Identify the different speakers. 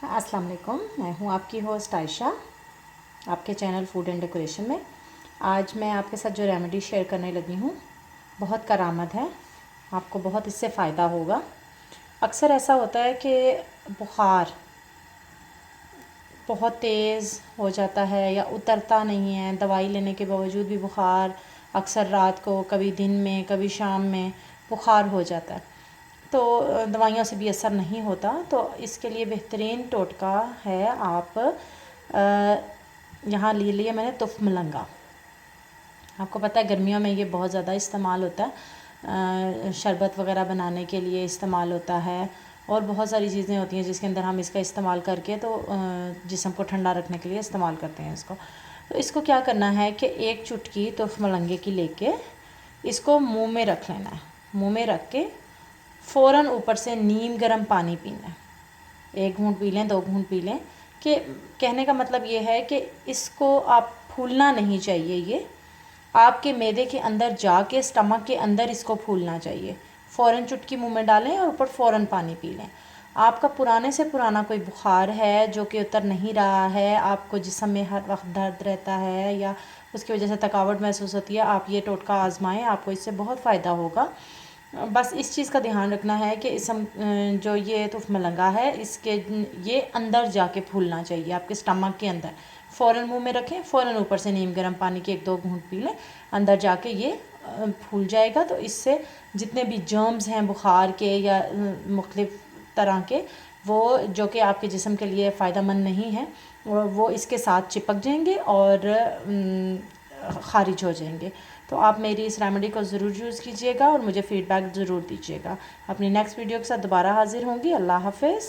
Speaker 1: अस्सलाम वालेकुम। मैं हूँ आपकी होस्ट आयशा, आपके चैनल फूड एंड डेकोरेशन में। आज मैं आपके साथ जो रेमेडी शेयर करने लगी हूँ बहुत करामत है, आपको बहुत इससे फ़ायदा होगा। अक्सर ऐसा होता है कि बुखार बहुत तेज़ हो जाता है या उतरता नहीं है, दवाई लेने के बावजूद भी बुखार अक्सर रात को, कभी दिन में, कभी शाम में बुखार हो जाता है, तो दवाइयों से भी असर नहीं होता। तो इसके लिए बेहतरीन टोटका है। आप यहाँ ले लिया मैंने तुफ़ मलंगा। आपको पता है गर्मियों में ये बहुत ज़्यादा इस्तेमाल होता है, शरबत वगैरह बनाने के लिए इस्तेमाल होता है, और बहुत सारी चीज़ें होती हैं जिसके अंदर हम इसका इस्तेमाल करके तो जिस्म को ठंडा रखने के लिए इस्तेमाल करते हैं इसको। तो इसको क्या करना है कि एक चुटकी तुफ़ मलंगे की लेके इसको मुंह में रख लेना है। मुंह में रख के फ़ौरन ऊपर से नीम गर्म पानी पीना है। 1 घूंट पी लें, 2 घूंट पी लें। कि कहने का मतलब ये है कि इसको आप फूलना नहीं चाहिए, ये आपके मैदे के अंदर जाके स्टमक के अंदर इसको फूलना चाहिए। फ़ौरन चुटकी मुंह में डालें और ऊपर फ़ौरन पानी पी लें। आपका पुराने से पुराना कोई बुखार है जो कि उतर नहीं रहा है, आपको जिस्म में हर वक्त दर्द रहता है या उसकी वजह से थकावट महसूस होती है, आप ये टोटका आजमाएं, आपको इससे बहुत फ़ायदा होगा। बस इस चीज़ का ध्यान रखना है कि जो ये तुफ़ मलंगा है इसके ये अंदर जाके फूलना चाहिए, आपके स्टमक के अंदर। फ़ौरन मुंह में रखें, फ़ौरन ऊपर से नीम गर्म पानी के 1-2 घूंट पी लें, अंदर जाके ये फूल जाएगा। तो इससे जितने भी जर्म्स हैं बुखार के या मुख्तलिफ़ तरह के, वो जो कि आपके जिस्म के लिए फ़ायदेमंद नहीं है, वो इसके साथ चिपक जाएंगे और ख़ारिज हो जाएंगे। तो आप मेरी इस रेमेडी को ज़रूर यूज़ कीजिएगा और मुझे फ़ीडबैक ज़रूर दीजिएगा। अपनी नेक्स्ट वीडियो के साथ दोबारा हाज़िर होंगी। अल्लाह हाफ़िज़।